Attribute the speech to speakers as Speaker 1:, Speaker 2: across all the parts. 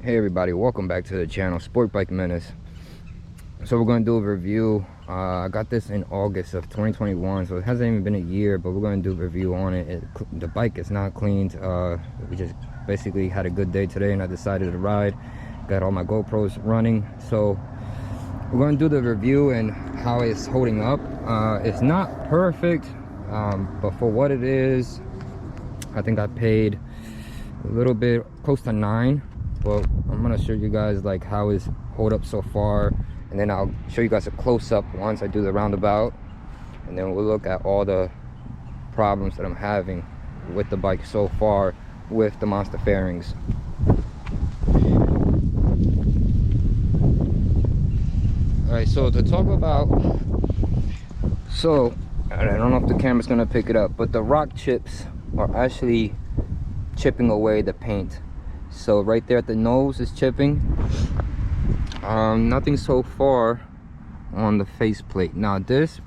Speaker 1: Hey everybody, welcome back to the channel, Sport Bike Menace. So we're going to do a review. I got this in August of 2021, so it hasn't even been a year, but we're going to do a review on it. The bike is not cleaned. We just basically had a good day today and I decided to ride. Got all my GoPros running, so we're going to do the review and how it's holding up. It's not perfect, but for what it is, I think I paid a little bit close to $9. Well, I'm gonna show you guys like how it's hold up so far, and then I'll show you guys a close-up once I do the roundabout, and then we'll look at all the problems that I'm having with the bike so far with the Monster fairings. All right, so to talk about, I don't know if the camera's gonna pick it up, but the rock chips are actually chipping away the paint. So right there at the nose is chipping. Nothing so far on the faceplate. Now there's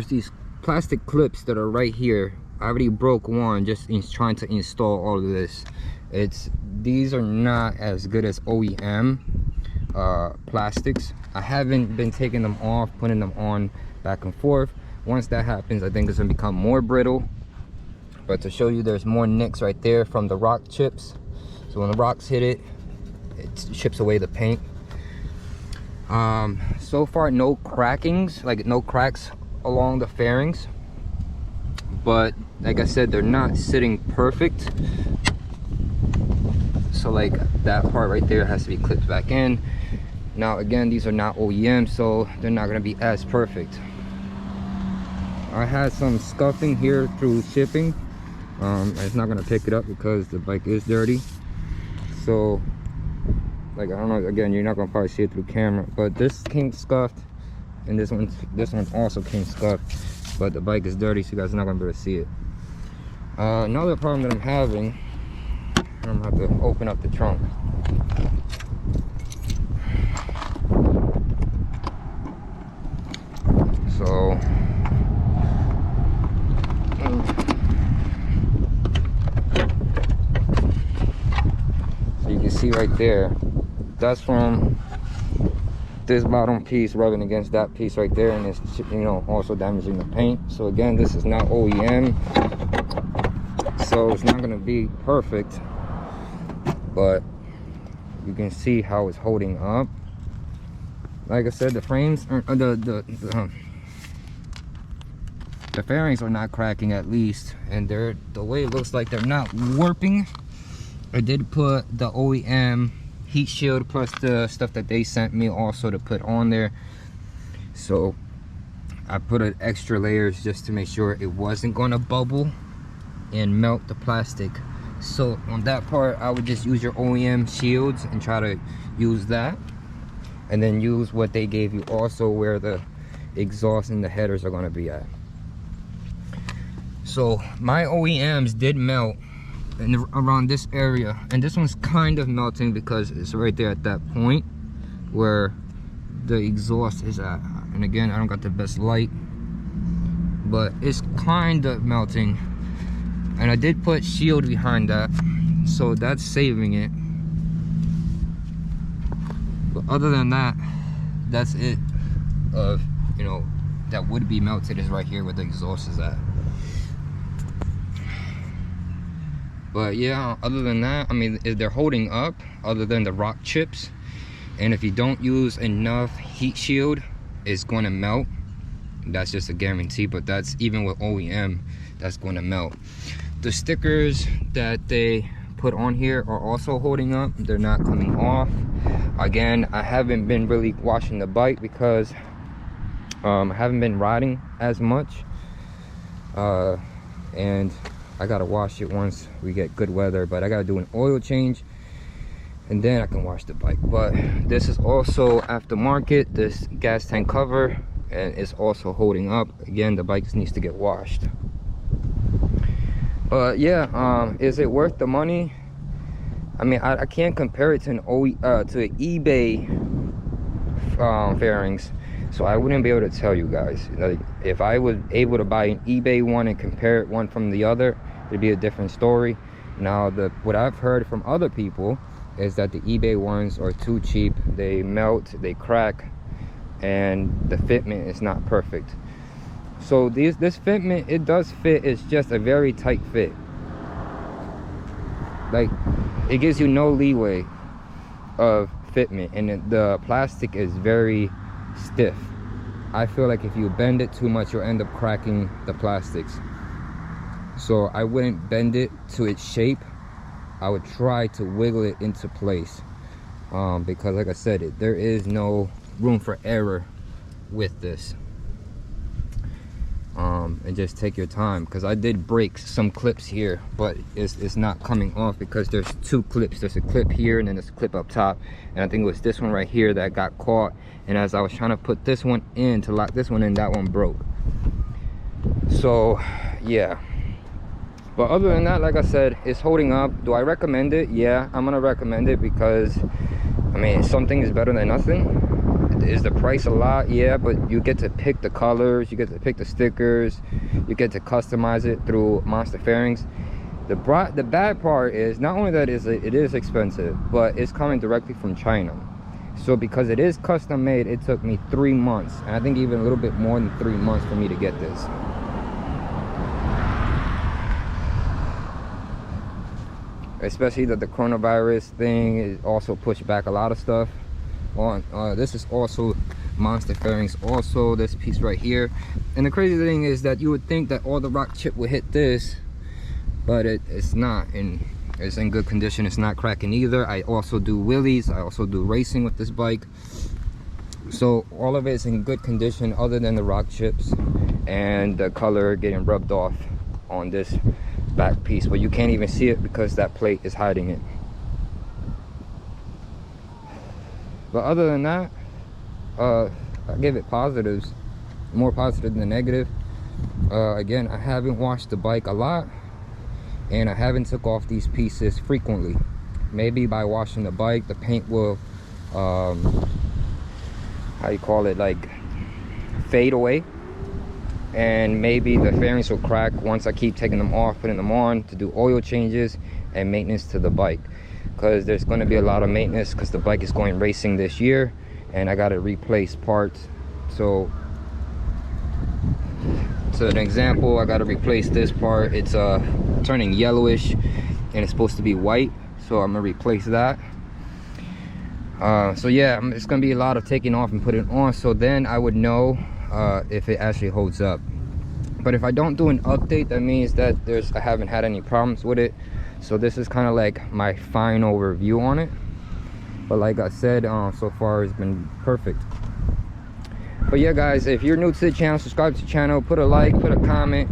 Speaker 1: these plastic clips that are right here. I already broke one just in trying to install all of this. These are not as good as OEM plastics. I haven't been taking them off, putting them on back and forth. Once that happens, I think it's gonna become more brittle. But to show you, there's more nicks right there from the rock chips. So when the rocks hit it, it chips away the paint. So far no crackings, like no cracks along the fairings, but like I said, they're not sitting perfect. So like that part right there has to be clipped back in. Now again, these are not OEM, so they're not going to be as perfect. I had some scuffing here through shipping. It's not going to pick it up because the bike is dirty. So like, I don't know, again, you're not gonna probably see it through camera, but this came scuffed, and this one also came scuffed, but the bike is dirty, so you guys are not gonna be able to see it. Another problem that I'm having, I'm gonna have to open up the trunk. So you can see right there, that's from this bottom piece rubbing against that piece right there, and it's, you know, also damaging the paint. So again, this is not OEM, so it's not going to be perfect, but you can see how it's holding up. Like I said, the frames are, the fairings are not cracking, at least, and the way it looks like they're not warping. I did put the OEM heat shield plus the stuff that they sent me also to put on there. So I put an extra layers just to make sure it wasn't going to bubble and melt the plastic. So on that part, I would just use your OEM shields and try to use that. And then use what they gave you also where the exhaust and the headers are going to be at. So my OEMs did melt around this area, and this one's kind of melting because it's right there at that point where the exhaust is at. And again, I don't got the best light, but it's kind of melting, and I did put shield behind that, so that's saving it. But other than that, that's it of, you know, that would be melted is right here where the exhaust is at. But yeah, other than that, I mean, they're holding up other than the rock chips. And if you don't use enough heat shield, it's going to melt. That's just a guarantee, but that's even with OEM, that's going to melt. The stickers that they put on here are also holding up. They're not coming off. Again, I haven't been really washing the bike because I haven't been riding as much. And I gotta wash it once we get good weather, but I gotta do an oil change and then I can wash the bike. But this is also aftermarket, this gas tank cover, and it's also holding up. Again, the bike just needs to get washed. But yeah, is it worth the money? I mean, I can't compare it to an eBay fairings, so I wouldn't be able to tell you guys. Like, if I was able to buy an eBay one and compare one from the other, it'd be a different story. Now, what I've heard from other people is that the eBay ones are too cheap. They melt, they crack, and the fitment is not perfect. So this fitment, it does fit, it's just a very tight fit. Like, it gives you no leeway of fitment, and the plastic is very stiff. I feel like if you bend it too much, you'll end up cracking the plastics. So I wouldn't bend it to its shape. I would try to wiggle it into place, because like I said, there is no room for error with this. And just take your time, because I did break some clips here, but it's not coming off because there's two clips. There's a clip here and then there's a clip up top, and I think it was this one right here that got caught, and as I was trying to put this one in to lock this one in, that one broke. So yeah, but other than that, like I said, it's holding up. Do I recommend it? Yeah, I'm gonna recommend it, because I mean, something is better than nothing. Is the price a lot? Yeah, but you get to pick the colors, you get to pick the stickers, you get to customize it through Monster Fairings. The bad part is not only that it is expensive, but it's coming directly from China. So because it is custom made, it took me 3 months, and I think even a little bit more than 3 months for me to get this. Especially that the coronavirus thing is also pushed back a lot of stuff on. This is also Monster Fairings, also this piece right here. And the crazy thing is that you would think that all the rock chip would hit this, but it's not, and it's in good condition. It's not cracking either. I also do wheelies, I also do racing with this bike, so all of it is in good condition other than the rock chips and the color getting rubbed off on this back piece, but you can't even see it because that plate is hiding it. But other than that, I give it positives, more positive than negative. Again, I haven't washed the bike a lot, and I haven't took off these pieces frequently. Maybe by washing the bike, the paint will, how you call it, like fade away, and maybe the fairings will crack once I keep taking them off, putting them on to do oil changes and maintenance to the bike. Because there's going to be a lot of maintenance, because the bike is going racing this year, and I got to replace parts. So an example, I got to replace this part. It's turning yellowish and it's supposed to be white, so I'm gonna replace that. So yeah, it's gonna be a lot of taking off and putting on, so then I would know if it actually holds up. But if I don't do an update, that means that I haven't had any problems with it. So this is kind of like my final review on it. But like I said, so far it's been perfect. But yeah guys, if you're new to the channel, subscribe to the channel, put a like, put a comment,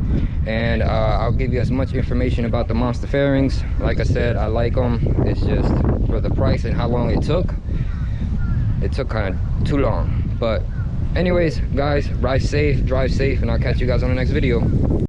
Speaker 1: and I'll give you as much information about the Monster Fairings. Like I said, I like them. It's just for the price and how long it took kind of too long. But anyways guys, ride safe, drive safe, and I'll catch you guys on the next video.